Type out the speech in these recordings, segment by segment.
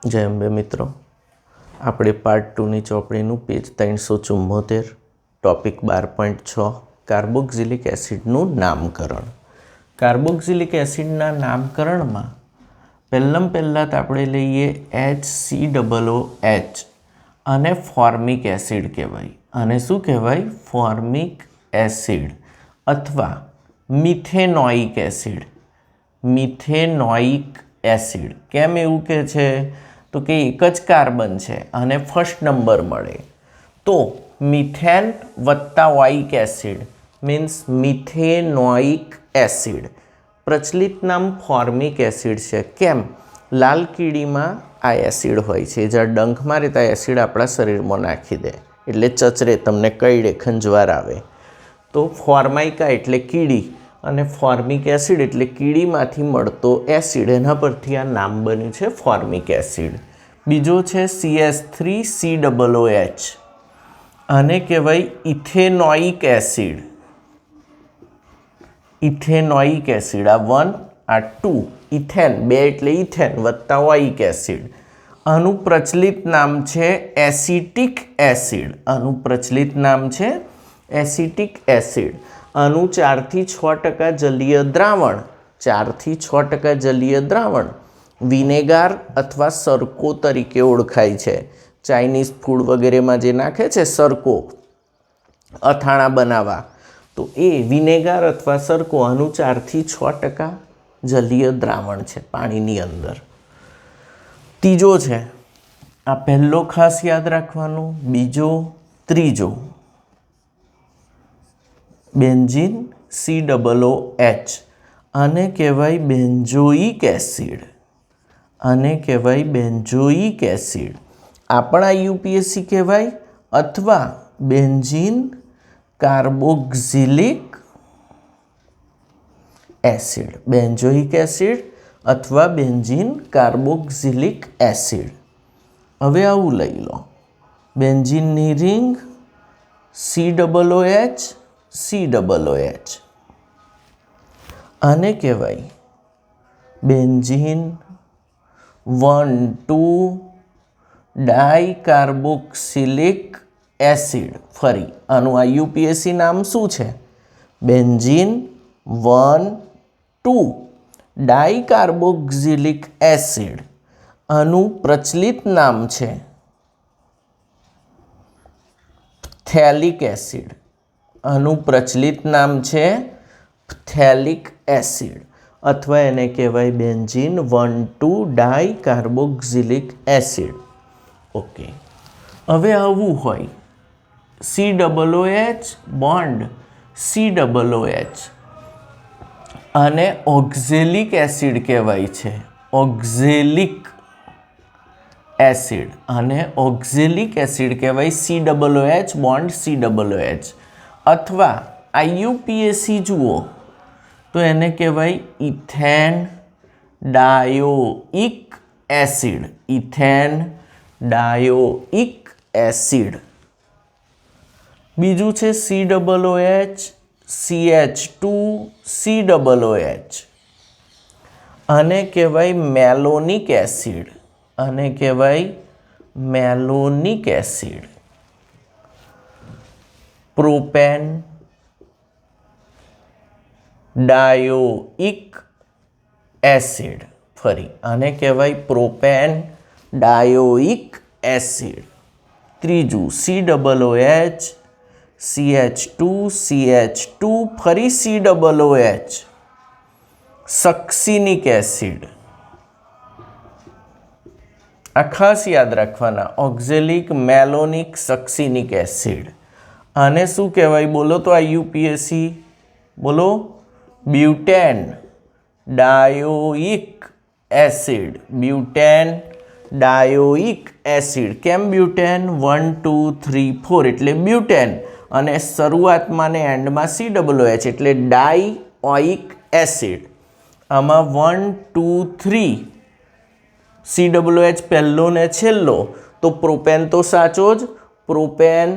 जय अंबे मित्रों, આપણે પાર્ટ 2ની ચોપડીનું પેજ 374 ટોપિક 12.6 કાર્બોક્સિલિક એસિડનું નામકરણ. કાર્બોક્સિલિક એસિડના નામકરણમાં પહેલાં તો આપણે લઈએ HCOOH અને ફોર્મિક એસિડ કહેવાય. અને શું કહેવાય? ફોર્મિક એસિડ અથવા મિથેનોઇક એસિડ. મિથેનોઇક એસિડ કેમ એવું કહે છે? તો કે એક જ કાર્બન છે અને ફર્સ્ટ નંબર મળે તો મિથેન વત્તા ઓઇક એસિડ મીન્સ મિથેનોઇક એસિડ. પ્રચલિત નામ ફોર્મિક એસિડ છે. કેમ? લાલ કીડીમાં આ એસિડ હોય છે. જ્યારે ડંખ મારે તો એસિડ આપણા શરીરમાં નાખી દે એટલે ચચરે, તમને કઈડે, ખંજવાર આવે. તો ફોર્માઇકા એટલે કીડી અને ફોર્મિક એસિડ એટલે કીડીમાંથી મળતો એસિડ. એના પરથી આ નામ બન્યું છે ફોર્મિક એસિડ. બીજો છે CH3COOH. આને કહેવાય ઇથેનોઇક એસિડ. ઇથેનોઇક એસિડ આ 1 આ 2 ઇથેન 2 એટલે ઇથેન વત્તા ઓઇક એસિડ. આનું પ્રચલિત નામ છે એસિટિક એસિડ. આનું પ્રચલિત નામ છે એસિટિક એસિડ. આનું 4 થી 6% જલીય દ્રાવણ 4 થી 6% જલીય દ્રાવણ વિનેગાર અથવા સરકો તરીકે ઓળખાય છે. ચાઇનીઝ ફૂડ વગેરેમાં જે નાખે છે સરકો અથાણા બનાવવા, તો એ વિનેગાર અથવા સરકો આનું 4 થી 6% જલીય દ્રાવણ છે પાણીની અંદર. ત્રીજો છે, આ પહેલો ખાસ યાદ રાખવાનો, બીજો, ત્રીજો બેન્ઝીન COOH. આને કહેવાય બેન્ઝોઇક એસિડ. આને કહેવાય બેન્ઝોઇક એસિડ. આપણા યુપીએસસી કહેવાય અથવા benzene carboxylic acid. Benzoic acid અથવા બેન્ઝીન કાર્બોક્સિલિક એસિડ. હવે આવું લઈ લો, બેન્ઝીનની રિંગ COOH. આને કહેવાય બેન્ઝીન 1,2 ડાઇકાર્બોક્સિલિક એસિડ. ફરી આનું આઈયુપીએસી નામ શું છે? Benzene 1,2 dicarboxylic acid. આનું પ્રચલિત નામ છે ફ્થેલિક એસિડ. આનું પ્રચલિત નામ છે ફ્થેલિક એસિડ અથવા એને કહેવાય બેન્ઝીન 1,2 ડાઇકાર્બોક્સિલિક એસિડ. ઓકે, હવે આવું હોય COOH બોન્ડ COOH. આને ઓક્ઝેલિક એસિડ કહેવાય છે. Oxalic acid. આને ઓક્ઝેલિક એસિડ કહેવાય COOH બોન્ડ COOH. અથવા આઈયુપીએસી જુઓ તો એને કહેવાય ethane dioic acid. Ethane dioic acid. બીજું છે COOH CH2COOH. આને કહેવાય મેલોનિક એસિડ. આને કહેવાય malonic acid. Propane dioic acid. ફરી આને કહેવાય પ્રોપેન ડાયોઇક એસિડ. ત્રીજું COOH CH2 ફરી COOH. સક્સિનિક એસિડ. આ ખાસ યાદ રાખવાના, ઓક્ઝેલિક, મેલોનિક, સક્સિનિક એસિડ. આને શું કહેવાય બોલો તો આઈયુપીએસી? બોલો, butane dioic acid. Butane dioic acid. કેમ બ્યુટેન? 1, 2, 3, 4 એટલે બ્યુટેન અને શરૂઆતમાં ને એન્ડમાં COOH એટલે ડાઇઓઇક એસિડ. આમાં 1, 2, 3 COOH પહેલો ને છેલ્લો, તો પ્રોપેન તો સાચો જ, પ્રોપેન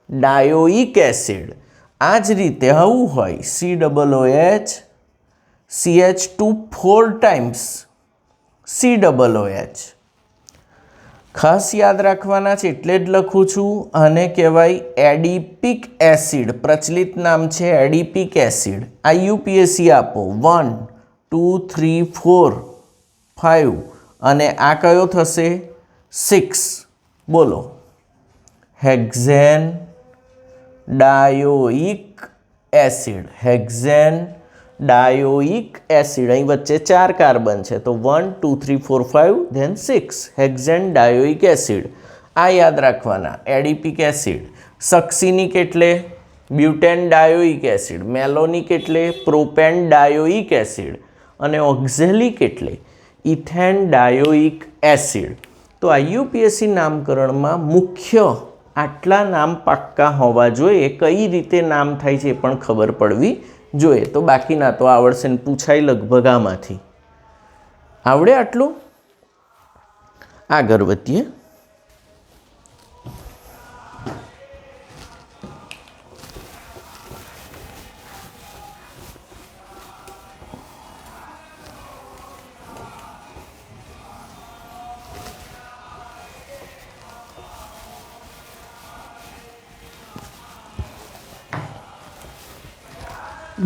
ડાયોઇક એસિડ. આ જ રીતે આવું હોય COOH CH2 4 times COOH. ખાસ યાદ રાખવાના છે એટલે જ લખું છું. આને કહેવાય એડિપિક એસિડ. પ્રચલિત નામ છે એડિપિક એસિડ. IUPAC આપો 1 2 3 4 5 અને આ કયો થશે 6. બોલો hexane dioic acid. Hexane dioic acid. અહીં વચ્ચે 4 કાર્બન છે તો 1 2 3 4 5 ધેન 6 હેક્ઝેન ડાયોઇક એસિડ. આ યાદ રાખવાના. એડિપિક એસિડ. સક્સિનિક એટલે બ્યુટેન ડાયોઇક એસિડ. મેલોનિક એટલે પ્રોપેન ડાયોઇક એસિડ અને ઓક્ઝેલિક એટલે ઇથેન ડાયોઇક એસિડ. તો IUPAC નામકરણમાં મુખ્ય આટલા નામ પાક્કા હોવા જોઈએ. કઈ રીતે નામ થાય છે એ પણ ખબર પડવી જોઈએ. તો બાકીના તો આવડશે ને પૂછાય લગભગ આમાંથી. આવડે આટલું? આગળ વધીએ.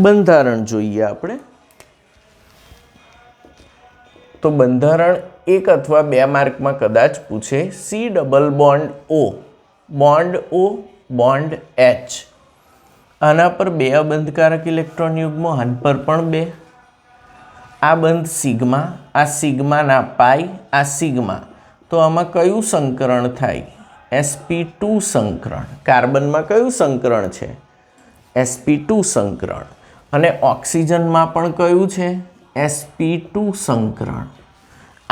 બંધારણ જોઈએ આપણે. તો બંધારણ 1 અથવા 2 માર્કમાં કદાચ પૂછે. C double bond O, bond O, bond H. આના પર 2 અબંધકારક ઇલેક્ટ્રોન યુગ્મો, આન પર પણ 2. આ બંધ સિગ્મા, આ સિગ્માના પાઈ, આ સિગ્મા. તો આમાં કયું સંકરણ થાય? sp2 સંકરણ. કાર્બનમાં કયું સંકરણ છે? sp2 સંકરણ. અને ઓક્સિજનમાં પણ કયું છે? sp2 સંકરણ.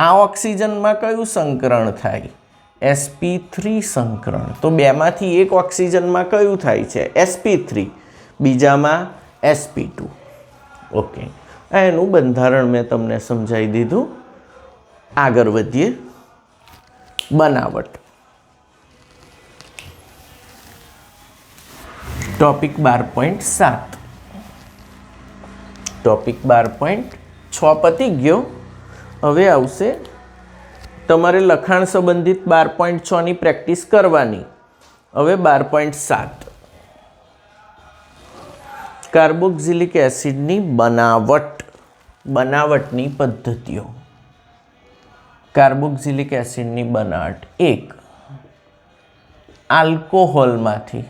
આ ઓક્સિજનમાં કયું સંકરણ થાય? sp3 સંકરણ. તો બેમાંથી એક ઓક્સિજનમાં કયું થાય છે? sp3. બીજામાં sp2. ઓકે, એનું બંધારણ મેં તમને સમજાવી દીધું. આગળ વધીએ. બનાવટ. ટોપિક 12.7. ટોપિક 12.6 પતી ગયો. હવે આવશે તમારે લખાણ સંબંધિત 12.6ની પ્રેક્ટિસ કરવાની. હવે 12.7 કાર્બોક્સિલિક એસિડની બનાવટ. બનાવટની પદ્ધતિઓ. કાર્બોક્સિલિક એસિડની બનાવટ. 1. આલ્કોહોલમાંથી.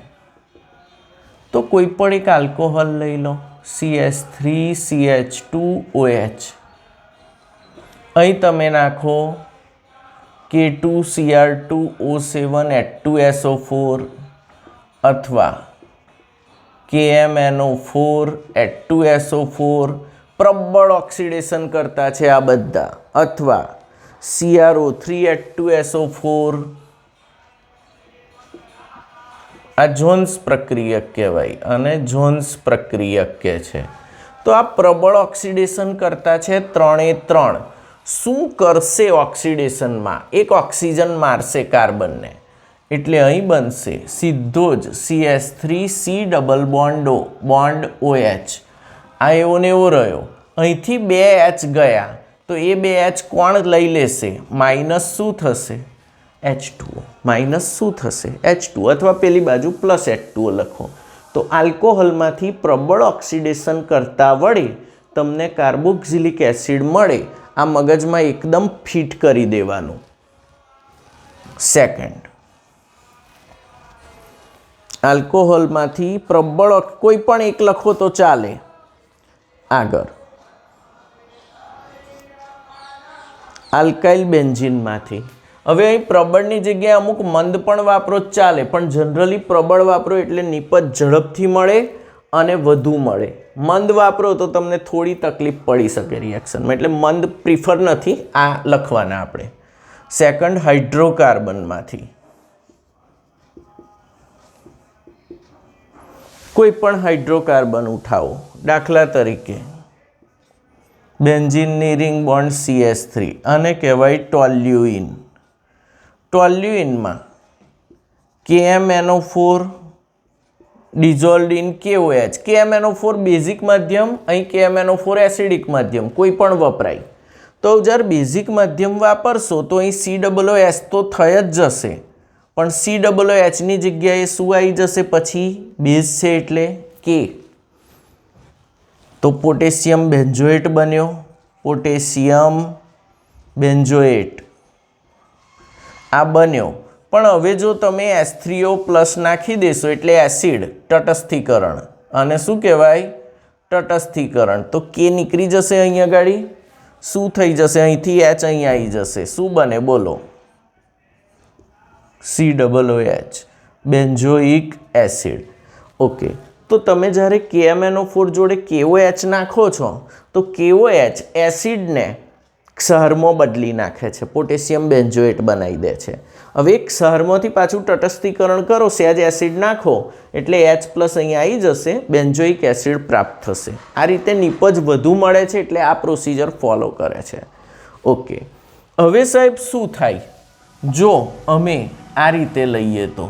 તો કોઈ પણ એક આલ્કોહોલ લઈ લો. CH3CH2OH. અહીં તમે નાખો K2Cr2O7H2SO4 અથવા KMNO4H2SO4. પ્રબળ ઓક્સિડેશન કરતા છે આ બધા. અથવા CrO3H2SO4. આ જોન્સ પ્રક્રિયક કહેવાય અને જોન્સ પ્રક્રિયક કહે છે. તો આ પ્રબળ ઓક્સિડેશન કરતા છે 3 શું કરશે ઓક્સિડેશનમાં? એક ઓક્સિજન મારશે કાર્બનને એટલે અહીં બનશે સીધો જ CH3C double bond O, bond OH. આ એવો ને એવો રહ્યો. અહીંથી 2 H ગયા તો એ 2 H કોણ લઈ લેશે? માઇનસ શું થશે? H2O. માઇનસ શું થશે? H2 અથવા પેલી બાજુ પ્લસ H2O લખો. તો આલ્કોહોલમાંથી પ્રબળ ઓક્સિડેશન કરતા વડે તમને કાર્બોક્સિલિક એસિડ મળે. આ મગજમાં એકદમ ફિટ કરી દેવાનું. સેકન્ડ, આલ્કોહોલમાંથી પ્રબળ કોઈ પણ એક લખો તો ચાલે. આગળ આલ્કાઇલ બેન્ઝીનમાંથી. હવે અહીં પ્રબળની જગ્યાએ અમુક મંદ પણ વાપરો ચાલે, પણ જનરલી પ્રબળ વાપરો એટલે નિપજ ઝડપથી મળે અને વધુ મળે. મંદ વાપરો તો તમને થોડી તકલીફ પડી શકે રિએક્શનમાં, એટલે મંદ પ્રિફર નથી આ લખવાના આપણે. સેકન્ડ, હાઇડ્રોકાર્બનમાંથી. કોઈ પણ હાઇડ્રોકાર્બન ઉઠાવો. દાખલા તરીકે બેન્ઝીનની રિંગ બોન્ડ CH3 અને કહેવાય ટોલ્યુઇન. ટોલ્યુઇનમાં KMNO4 dissolved in KOH. KMNO4 basic માધ્યમ, અહીં KMNO4 એસિડિક માધ્યમ, કોઈ પણ વપરાય. તો જ્યારે બેઝિક માધ્યમ વાપરશો તો અહીં COOH તો થઈ જ જશે, પણ COOHની જગ્યાએ શું આવી જશે? પછી બેઝ છે એટલે K. તો પોટેશિયમ બેન્ઝોએટ બન્યો, પોટેશિયમ બેન્ઝોએટ આ બન્યો. પણ હવે જો તમે H3O+ નાખી દેશો એટલે એસિડ, તટસ્થીકરણ. અને શું કહેવાય? તટસ્થીકરણ. તો K નીકળી જશે અહીંયા ગાડી. શું થઈ જશે? અહીંથી H અહીં આવી જશે. શું બને બોલો? COOH, benzoic acid. ઓકે, તો તમે જ્યારે KMnO4 જોડે KOH નાખો છો તો KOH એસિડને ક્ષારમાં બદલી નાખે છે, પોટેશિયમ બેન્ઝોએટ બનાવી દે છે. હવે ક્ષારમાંથી પાછું તટસ્થીકરણ કરો, સહેજ એસિડ નાખો એટલે H+ અહીંયા આવી જશે, બેન્ઝોઇક એસિડ પ્રાપ્ત થશે. આ રીતે નિપજ વધુ મળે છે એટલે આ પ્રોસિજર ફોલો કરે છે. ઓકે, હવે સાહેબ શું થાય જો અમે આ રીતે લઈએ તો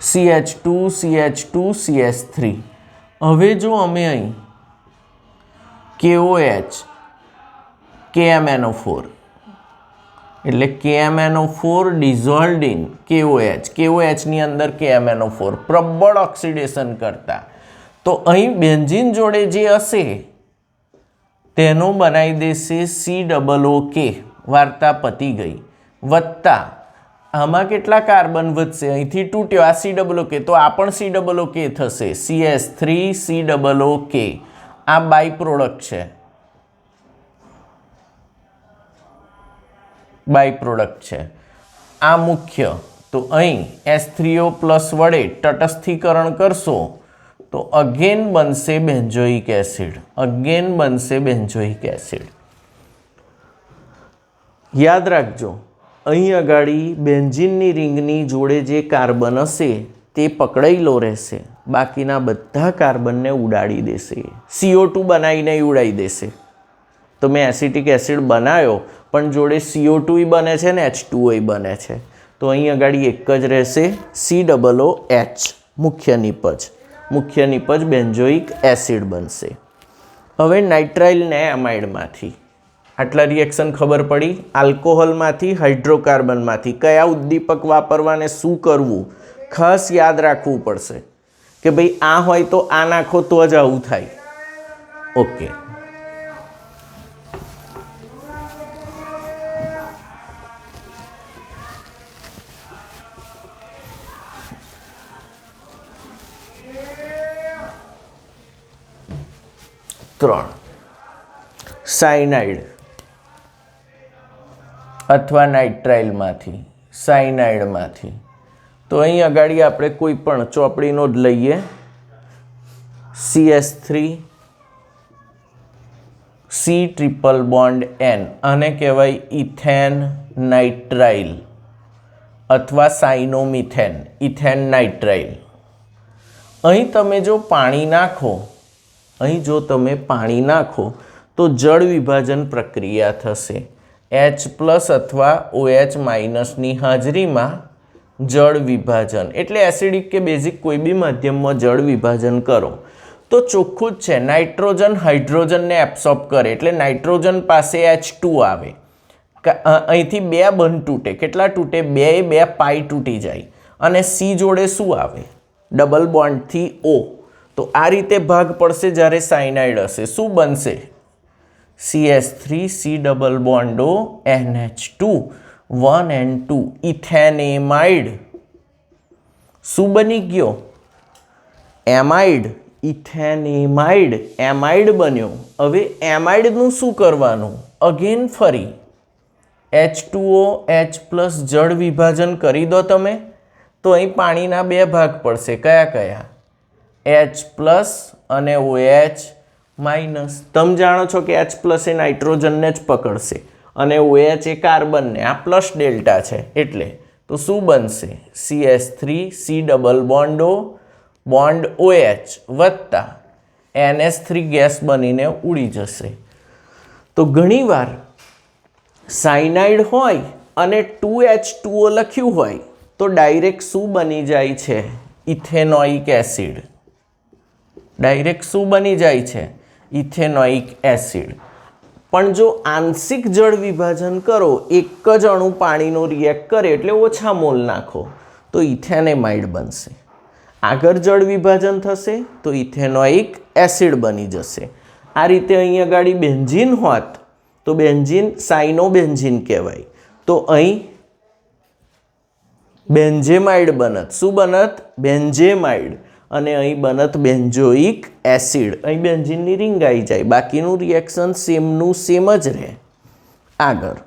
CH2 CH2 CH3. હવે જો અમે અહીં KOH KMnO4 એટલે KMnO4 ડિઝોલ્વડ ઇન KOH, KOHની અંદર KMnO4 પ્રબળ ઓક્સિડેશન કરતા, તો અહીં બેન્ઝીન જોડે જે હશે તેનો બનાવી દેશે COOK, વાર્તા પતી ગઈ. વત્તા આમાં કેટલા કાર્બન વધશે? અહીંથી તૂટ્યો આ COOK, તો આ પણ COOK થશે, CH3 COOK. આ બાય પ્રોડક્ટ છે, બાય પ્રોડક્ટ છે. આ મુખ્ય. તો અહીં H3O+ વડે તટસ્થીકરણ કરશો તો અગેન બનશે બેન્ઝોઇક એસિડ, અગેન બનશે બેન્ઝોઇક એસિડ. યાદ રાખજો, અહીં અગાડી બેન્ઝીનની રિંગની જોડે જે કાર્બન હશે તે પકડાયેલો રહેશે, બાકીના બધા કાર્બનને ઉડાડી દેશે, CO2 બનાવીને ઉડાડી દેશે. તો મેં એસિટિક એસિડ બનાવ્યો પણ જોડે CO2 બને છે ને H2O બને છે, તો અહીં અગાડી એક જ રહેશે COOH, મુખ્ય નિપજ. મુખ્ય નિપજ બેન્ઝોઇક એસિડ બનશે. હવે નાઇટ્રાઇલ ને એમાઇડમાંથી આટલા રિએક્શન ખબર પડી. આલ્કોહોલમાંથી હાઇડ્રોકાર્બનમાંથી કયા ઉદ્દીપક વાપરવાને શું કરવું ખાસ યાદ રાખવું પડશે કે ભાઈ આ હોય તો આ નાખો તો જ આવું થાય. ઓકે, ત્રણ સાયનાઇડ અથવા નાઇટ્રાઇલમાંથી, સાયનાઇડમાંથી. તો અહીં અગાડી આપણે કોઈ પણ ચોપડીનો જ લઈએ, CH3 C∭N, આને કહેવાય ઇથેન નાઇટ્રાઇલ અથવા સાયનોમિથેન, ઇથેન નાઇટ્રાઇલ. અહીં તમે જો પાણી નાખો, અહીં જો તમે પાણી નાખો તો જળ વિભાજન પ્રક્રિયા થશે. H+ અથવા OH- ની હાજરીમાં જળ વિભાજન એટલે એસિડિક કે બેઝિક કોઈ બી માધ્યમમાં જળ વિભાજન કરો તો ચોખ્ખું જ છે, નાઇટ્રોજન હાઇડ્રોજનને એબ્સોર્બ કરે એટલે નાઇટ્રોજન પાસે H2 આવે, અહીંથી 2 બંધ તૂટે. કેટલા તૂટે? 2 પાઈ તૂટી જાય. અને C જોડે શું આવે? ડબલ બોન્ડથી O. તો આ રીતે ભાગ પડશે જ્યારે સાયનાઇડ હશે. શું બનશે? CH3 C∭O NH2 1N2 ઇથેનેમાઇડ. શું બની ગયો? એમાઇડ, ઇથેનેમાઇડ, એમાઇડ બન્યો. હવે એમાઇડનું શું કરવાનું? અગેન ફરી H2O H+ જળ વિભાજન કરી દો તમે, તો અહીં પાણીના 2 ભાગ પડશે. કયા કયા? H+ અને OH-. તમે જાણો છો કે H+ એ નાઇટ્રોજનને જ પકડશે અને OH એ કાર્બનને. આ પ્લસ ડેલ્ટા છે એટલે. તો શું બનશે? CH3 C∭O બોન્ડ OH વત્તા NH3 ગેસ બનીને ઉડી જશે. તો ઘણીવાર સાયનાઇડ હોય અને 2H2O લખ્યું હોય તો ડાયરેક્ટ શું બની જાય છે? Ethanoic acid. ડાયરેક્ટ શું બની જાય છે? Ethanoic acid. પણ જો આંશિક જળ વિભાજન કરો, એક જ અણુ પાણીનો રિએક્ટ કરે એટલે ઓછા મોલ નાખો તો ઇથેનેમાઇડ બનશે. આગળ જળ વિભાજન થશે તો ઇથેનોઇક એસિડ બની જશે. આ રીતે અહીં આગળ બેન્ઝીન હોત તો બેન્ઝીન સાયનોબેન્ઝીન કહેવાય. તો અહીં બેન્ઝેમાઇડ બનત. શું બનત? બેન્ઝેમાઇડ. અને અહીં બનત બેન્ઝોઇક એસિડ. અહીં બેન્ઝીનની રિંગ આવી જાય. બાકીનું રિએક્શન સેમનું સેમ જ રહે. આગળ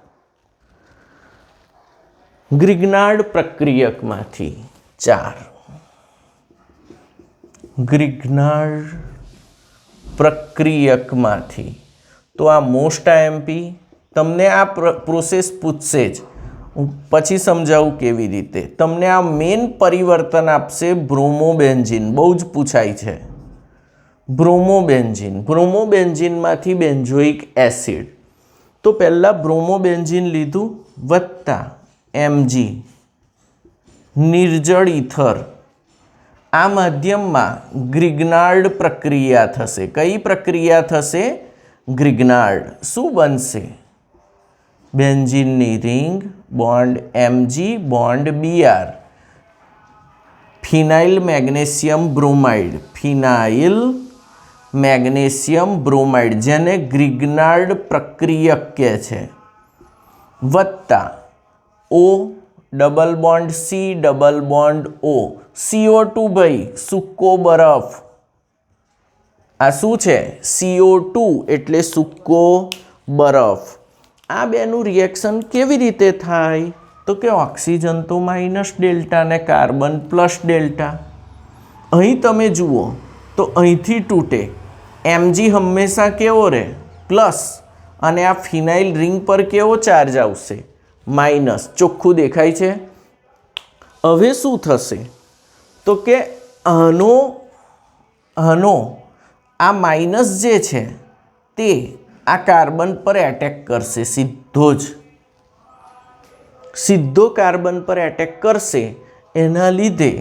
ગ્રિગ્નાર્ડ પ્રક્રિયકમાંથી 4. ગ્રિગ્નાર્ડ પ્રક્રિયકમાંથી તો આ મોસ્ટ આઈએમપી. તમને આ પ્રોસેસ પૂછશે જ, હું પછી સમજાવું કેવી રીતે. તમને આ મેઇન પરિવર્તન આપશે બ્રોમોબેન્ઝીન. બહુ જ પૂછાય છે બ્રોમોબેન્ઝીન. બ્રોમોબેન્ઝીનમાંથી બેન્ઝોઇક એસિડ. તો પહેલાં બ્રોમોબેન્ઝીન લીધું વત્તા Mg નિર્જળ ઇથર. આ માધ્યમમાં ગ્રિગ્નાર્ડ પ્રક્રિયા થશે. કઈ પ્રક્રિયા થશે? ગ્રિગ્નાર્ડ. શું બનશે? બેન્ઝીનની ring bond Mg bond Br. Phenyl magnesium bromide. Phenyl magnesium bromide જેને ગ્રિગ્નાર્ડ પ્રક્રિયક કહે છે. વત્તા O double bond C double bond O. CO2 ભાઈ, સૂકો બરફ. આ શું છે? CO2 એટલે સૂકો બરફ. આ બેનું રિએક્શન કેવી રીતે થાય? તો કે ઓક્સિજન તો માઇનસ ડેલ્ટા ને કાર્બન પ્લસ ડેલ્ટા. અહીં તમે જુઓ તો અહીંથી તૂટે. Mg હંમેશા કેવો રહે? પ્લસ. અને આ ફિનાઇલ રિંગ પર કેવો ચાર્જ આવશે? માઇનસ. ચોખ્ખું દેખાય છે. હવે શું થશે? તો કે આનો આ માઇનસ જે છે તે આ કાર્બન પર એટેક કરશે. સીધો કાર્બન પર એટેક કરશે. એના લીધે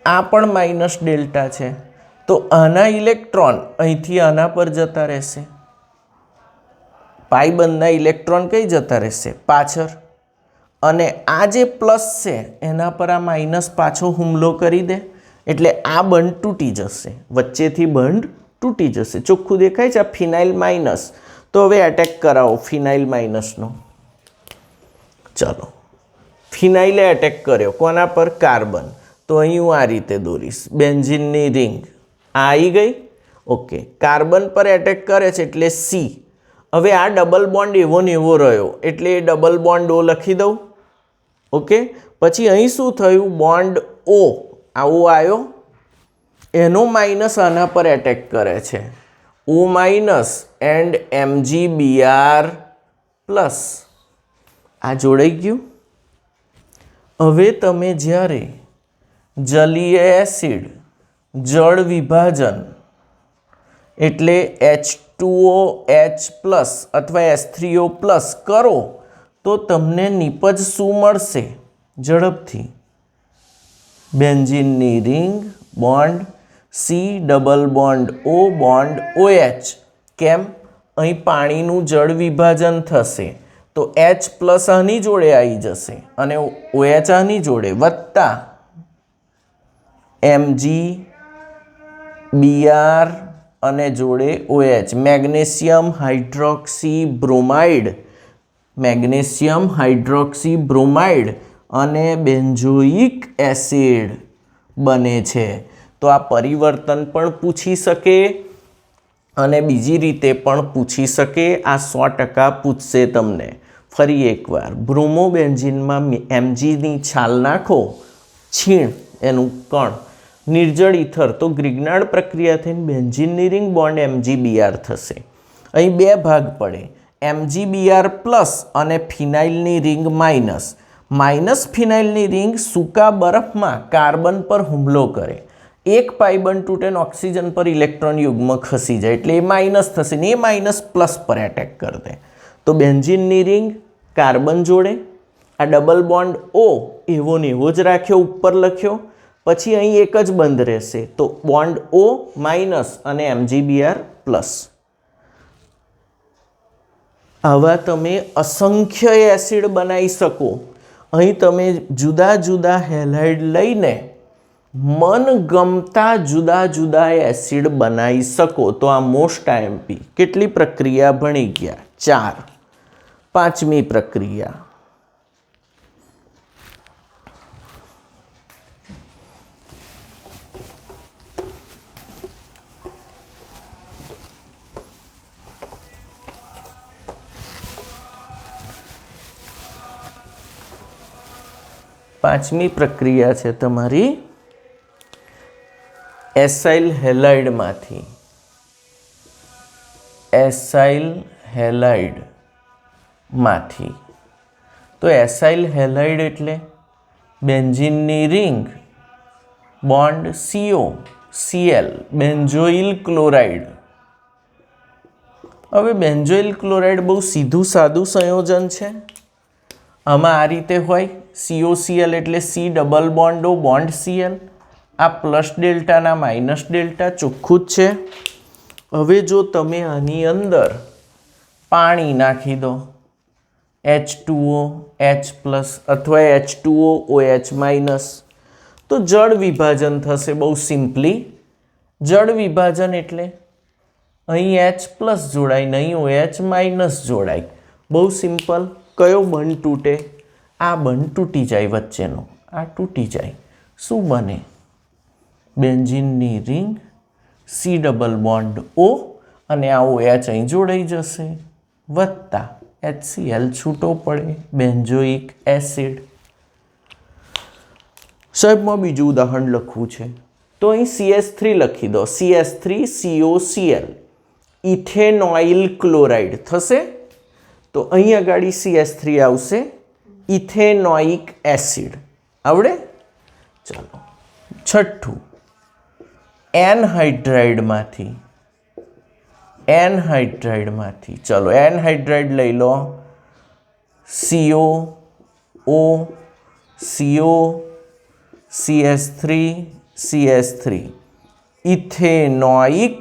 આ પણ માઇનસ ડેલ્ટા છે. તો આના ઇલેક્ટ્રોન અહીંથી આના પર જતા રહેશે. પાઈ બંધના ઇલેક્ટ્રોન કઈ જતા રહેશે? પાછળ. અને આ જે પ્લસ છે એના પર આ માઇનસ પાછો હુમલો કરી દે એટલે આ બંધ તૂટી જશે. વચ્ચેથી બંધ તૂટી જશે. ચોખ્ખું દેખાય છે. આ ફિનાઇલ માઇનસ. તો હવે એટેક કરાવો ફિનાઇલ માઇનસનો. ચલો, ફિનાઇલે એટેક કર્યો કોના પર? કાર્બન. તો અહીં હું આ રીતે દોરીશ. બેન્ઝીનની રિંગ આ આવી ગઈ. ઓકે, કાર્બન પર એટેક કરે છે એટલે C. હવે આ ડબલ બોન્ડ એવો ને એવો રહ્યો એટલે એ ડબલ બોન્ડ O લખી દઉં. ઓકે, પછી અહીં શું થયું? બોન્ડ O આવો આવ્યો. એનો માઇનસ આના પર એટેક કરે છે. O minus and MgBr plus. આ જોડાઈ ગયું. હવે તમે જ્યારે જલીય એસિડ જળ વિભાજન એટલે H2OH પ્લસ અથવા H3O પ્લસ કરો તો તમને નિપજ શું મળશે? ઝડપથી બેન્ઝીનની ring bond C double bond O bond OH. કેમ? અહીં પાણીનું જળ વિભાજન થશે તો H પ્લસ આની જોડે આવી જશે અને OH આની જોડે વત્તા MgBr અને જોડે OH. Magnesium hydroxy bromide. Magnesium hydroxy bromide અને બેન્ઝોઇક એસિડ બને છે. તો આ પરિવર્તન પણ પૂછી શકે અને બીજી રીતે પણ પૂછી શકે. આ 100% પૂછશે તમને. ફરી એકવાર, બ્રોમોબેન્ઝીનમાં Mgની છાલ નાખો, છીણ એનું કણ, નિર્જળ ઇથર. તો ગ્રિગ્નાર્ડ પ્રક્રિયા થઈને બેન્ઝીનની રિંગ બોન્ડ MgBr થશે. અહીં બે ભાગ પડે. MgBr પ્લસ અને ફિનાઇલની રિંગ માઇનસ. માઇનસ ફિનાઇલની રિંગ સૂકા બરફમાં કાર્બન પર હુમલો કરે. એક પાઈ બંધ તૂટે ને ઓક્સિજન પર ઇલેક્ટ્રોન યુગ્મ ખસી જાય એટલે એ માઇનસ થશે ને એ માઇનસ પ્લસ પર એટેક કરી દે. તો બેન્ઝીનની રિંગ કાર્બન જોડે. આ ડબલ બોન્ડ O એવો ને એવો જ રાખ્યો, ઉપર લખ્યો. પછી અહીં એક જ બંધ રહેશે તો બોન્ડ O માઇનસ અને MgBr પ્લસ. આવા તમે અસંખ્ય એસિડ બનાવી શકો. અહીં તમે જુદા જુદા હેલાઇડ લઈને મનગમતા જુદા જુદા એસિડ બનાવી શકો. તો આ મોસ્ટ આઈએમપી. કેટલી પ્રક્રિયા ભણી ગયા? 4. પાંચમી પ્રક્રિયા, પાંચમી પ્રક્રિયા છે તમારી એસાઇલ હેલાઇડમાંથી. એસાઇલ હેલાઇડમાંથી. તો એસાઇલ હેલાઇડ એટલે બેન્ઝીનની ring, bond CO Cl, benzoyl chloride. હવે બેન્ઝોઇલ ક્લોરાઇડ બહુ સીધું સાદું સંયોજન છે. આમાં આ રીતે હોય, COCl એટલે C double bond O bond Cl. આ પ્લસ ડેલ્ટાના માઇનસ ડેલ્ટા ચોખ્ખું જ છે. હવે જો તમે આની અંદર પાણી નાખી દો, H2O H પ્લસ અથવા H2O OH માઇનસ, તો જળ વિભાજન થશે. બહુ સિમ્પલી જળ વિભાજન એટલે અહીં H પ્લસ જોડાય ને અહીં OH માઇનસ જોડાય. બહુ સિમ્પલ. કયો બંધ તૂટે? આ બંધ તૂટી જાય વચ્ચેનો, આ તૂટી જાય. શું બને? બેન્ઝીનની ring, C double bond O અને આ OH અહીં જોડાઈ જશે, વત્તા HCl છૂટો પડે, બેન્ઝોઇક એસિડ. સાહેબમાં બીજું ઉદાહરણ લખવું છે તો અહીં CS3 લખી દો. CS3COCl ઇથેનોઇલ ક્લોરાઇડ થશે. તો અહીં આગળ CS3 આવશે, ઇથેનોઇક એસિડ. આવડે? ચાલો. છઠ્ઠું, એનહાઇડ્રાઇડમાંથી. ચલો એનહાઇડ્રાઇડ લઈ લો. CO CS3 ઇથેનોઇક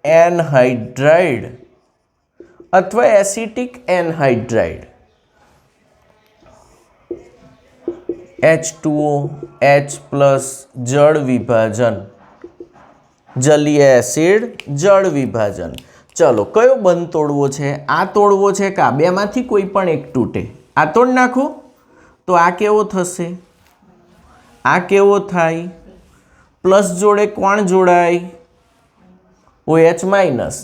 એનહાઇડ્રાઇડ અથવા acetic anhydride. H2O H plus જળ વિભાજન, જલીય એસિડ જળ વિભાજન. ચલો કયો બંધ તોડવો છે? આ તોડવો છે કે આ? બેમાંથી કોઈ પણ એક તૂટે. આ તોડ નાખો તો આ કેવો થશે? આ કેવો થાય? પ્લસ જોડે કોણ જોડાય? OH minus.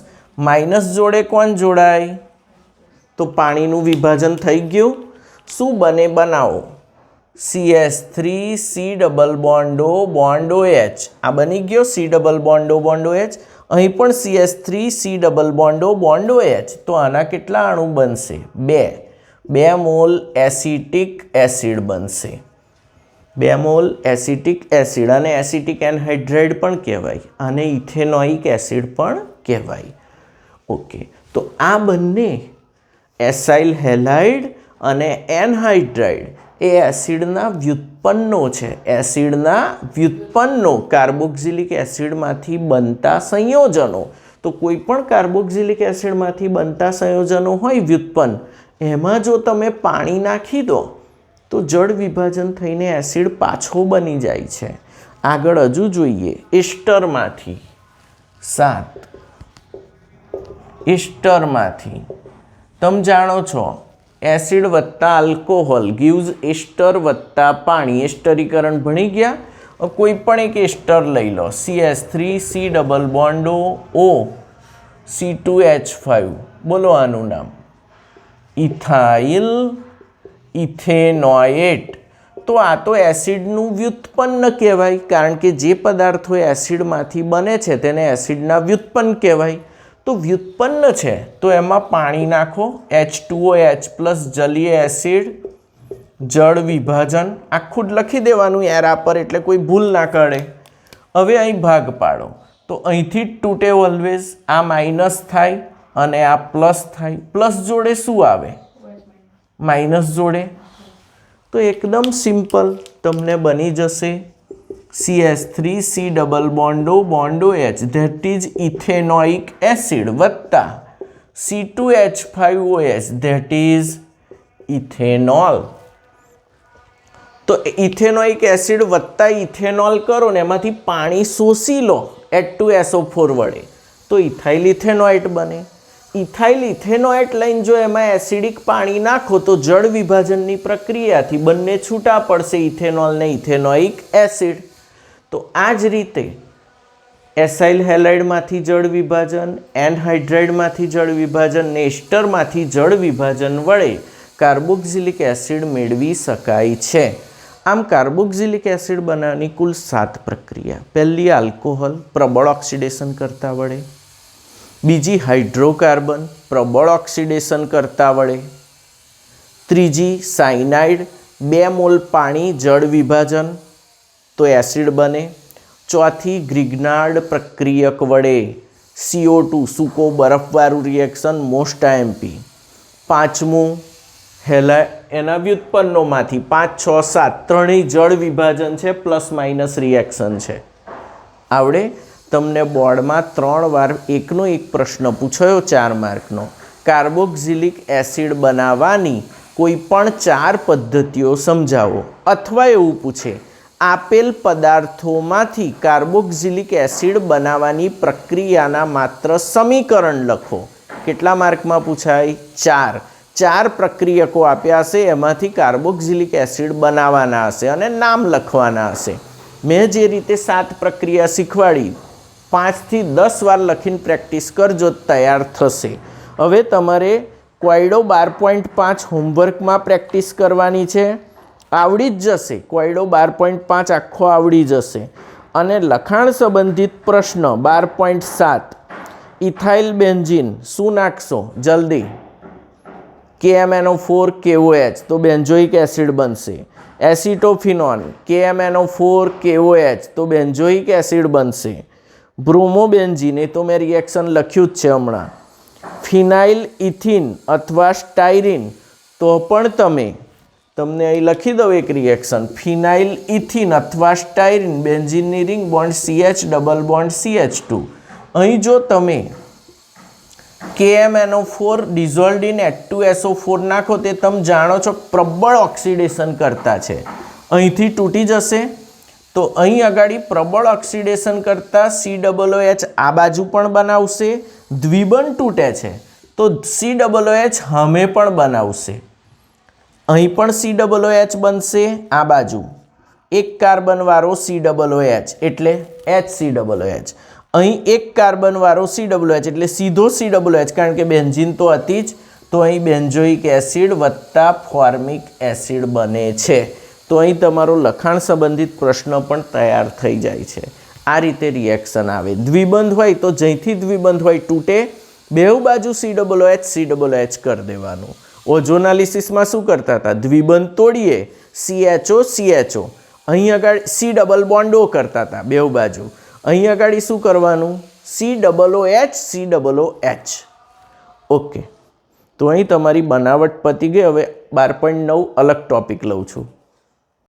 માઇનસ જોડે કોણ જોડાય? તો પાણીનું વિભાજન થઈ ગયું. શું બને? બનાવો. CS3 C double bond O bond OH. આ બની ગયો C double bond O bond OH. અહીં પણ CS3 C double bond O bond OH. તો આના કેટલા અણુ બનશે? 2 મોલ એસિટિક એસિડ બનશે. 2 મોલ એસિટિક એસિડ. અને એસિટિક એનહાઇડ્રાઇડ પણ કહેવાય, અને ઇથેનોઇક એસિડ પણ કહેવાય. ઓકે, તો આ બંને એસાઇલ હેલાઇડ અને એનહાઇડ્રાઇડ એ એસિડના વ્યુત્પન્નો છે. એસિડના વ્યુત્પન્નો કાર્બોક્સિલિક એસિડમાંથી બનતા સંયોજનો. તો કોઈ પણ કાર્બોક્સિલિક એસિડમાંથી બનતા સંયોજનો હોય વ્યુત્પન્ન, એમાં જો તમે પાણી નાખી દો તો જળ વિભાજન થઈને એસિડ પાછો બની જાય છે. આગળ હજુ જોઈએ. એસ્ટરમાંથી 7. એસ્ટરમાંથી તમે જાણો છો એસિડ વત્તા આલ્કોહોલ ગીવ્સ એસ્ટર વત્તા પાણી. એસ્ટરીકરણ ભણી ગયા. કોઈ પણ એક એસ્ટર લઈ લો. CS3 C double bond O C2H5. બોલો આનું નામ. Ethyl ethanoate. તો આ તો એસિડનું વ્યુત્પન્ન કહેવાય, કારણ કે જે પદાર્થો એસિડમાંથી બને છે તેને એસિડના વ્યુત્પન્ન કહેવાય. તો વ્યુત્પન્ન છે તો એમાં પાણી નાખો, H2O H પ્લસ જલીય એસિડ જળ વિભાજન. આખું જ લખી દેવાનું યાર આ પર, એટલે કોઈ ભૂલ ના કરે. હવે અહીં ભાગ પાડો તો અહીંથી જ તૂટે ઓલવેઝ. આ માઇનસ થાય અને આ પ્લસ થાય. પ્લસ જોડે શું આવે? માઇનસ જોડે. તો એકદમ સિમ્પલ તમને બની જશે CS3 C double bond O bond OH, that is ethanoic acid વત્તા C2H5OH, that is ઇથેનોલ. તો ઇથેનોઇક એસિડ વત્તા ઇથેનોલ કરો ને એમાંથી પાણી શોષી લો H2SO4 વડે તો ઇથાઇલ ઇથેનોએટ બને. ઇથાઇલ ઇથેનોએટ લઈને જો એમાં એસિડિક પાણી નાખો તો જળ વિભાજનની પ્રક્રિયાથી બંને છૂટા પડશે, ઇથેનોલ ને ઇથેનોઇક એસિડ. તો આ જ રીતે એસાઇલ હેલાઇડમાંથી જળ વિભાજન, એનહાઇડ્રાઇડમાંથી જળ વિભાજન ને એસ્ટરમાંથી જળ વિભાજન વડે કાર્બોક્સિલિક એસિડ મેળવી શકાય છે. આમ કાર્બોક્સિલિક એસિડ બનાવવાની કુલ 7 પ્રક્રિયા. પહેલી આલ્કોહોલ પ્રબળ ઓક્સિડેશન કરતા વડે, બીજી હાઇડ્રોકાર્બન પ્રબળ ઓક્સિડેશન કરતા વડે, ત્રીજી સાયનાઇડ 2 મોલ પાણી જળ વિભાજન તો એસિડ બને, ચોથી ગ્રિગ્નાર્ડ પ્રક્રિયક વડે CO2 સૂકો બરફવાળું રિએક્શન મોસ્ટ આઈએમપી, પાંચમું એના વ્યુત્પન્નોમાંથી 5, 6, 7 ત્રણેય જળ વિભાજન છે પ્લસ માઇનસ રિએક્શન છે. આવડે તમને બોર્ડમાં 3 વાર એકનો એક પ્રશ્ન પૂછાયો 4 માર્કનો. કાર્બોક્સિલિક એસિડ બનાવવાની કોઈ પણ 4 પદ્ધતિઓ સમજાવો, અથવા એવું પૂછે આપેલ પદાર્થોમાંથી કાર્બોક્સિલિક એસિડ બનાવવાની પ્રક્રિયાના માત્ર સમીકરણ લખો. કેટલા માર્કમાં પૂછાય? 4. 4 પ્રક્રિયકો આપ્યા હશે, એમાંથી કાર્બોક્સિલિક એસિડ બનાવવાના હશે અને નામ લખવાના હશે. મેં જે રીતે 7 પ્રક્રિયા શીખવાડી 5 થી 10 વાર લખીને પ્રેક્ટિસ કરજો, તૈયાર થશે. હવે તમારે કોયડો 12.5 હોમવર્કમાં પ્રેક્ટિસ કરવાની છે, આવડી જ જશે. કોયડો 12.5 આખો આવડી જશે. અને લખાણ સંબંધિત પ્રશ્ન 12.7 ઇથાઇલ બેન્ઝીન શું નાખશો જલ્દી? KMNO4 KOH તો બેન્ઝોઇક એસિડ બનશે. એસિટોફિનોન KMNO4 KOH તો બેન્ઝોઇક એસિડ બનશે. બ્રોમોબેન્ઝીન એ તો મેં રિએક્શન લખ્યું જ છે હમણાં. ફિનાઇલ ઇથિન અથવા સ્ટાયરીન તો પણ તમને અહીં લખી દઉં એક રિએક્શન. ફિનાઇલ ઇથિન અથવા સ્ટાયરીન બેન્ઝીનની ring bond CH double bond CH2. અહીં જો તમે KMNO4 ડિઝોલ્ડ ઇન H2SO4 નાખો તે તમે જાણો છો પ્રબળ ઓક્સિડેશન કરતા છે, અહીંથી તૂટી જશે. તો અહીં આગળ પ્રબળ ઓક્સિડેશન કરતા COOH આ બાજુ પણ બનાવશે, દ્વિબંધ તૂટે છે તો COOH હમે પણ બનાવશે. અહીં પણ COOH બનશે, આ બાજુ એક કાર્બનવાળો COOH એટલે HCOOH. અહીં એક કાર્બનવાળો COOH એટલે સીધો COOH, કારણ કે બેન્ઝીન તો હતી જ. તો અહીં બેન્ઝોઇક એસિડ વત્તા ફોર્મિક એસિડ બને છે. તો અહીં તમારો લખાણ સંબંધિત પ્રશ્ન પણ તૈયાર થઈ જાય છે. આ રીતે રિએક્શન આવે. દ્વિબંધ હોય તો જ્યાંથી દ્વિબંધ હોય તૂટે, બેઉ બાજુ COOH કરી દેવાનું. ઓઝોનાલિસિસમાં શું કરતા હતા? દ્વિબંધ તોડીએ CHO. અહીં આગળ C ડબલ બોન્ડ O કરતા હતા બેઉ બાજુ. અહીં આગળ શું કરવાનું? COOH. ઓકે, તો અહીં તમારી બનાવટ પતી ગઈ. હવે 12.9 અલગ ટોપિક લઉં છું.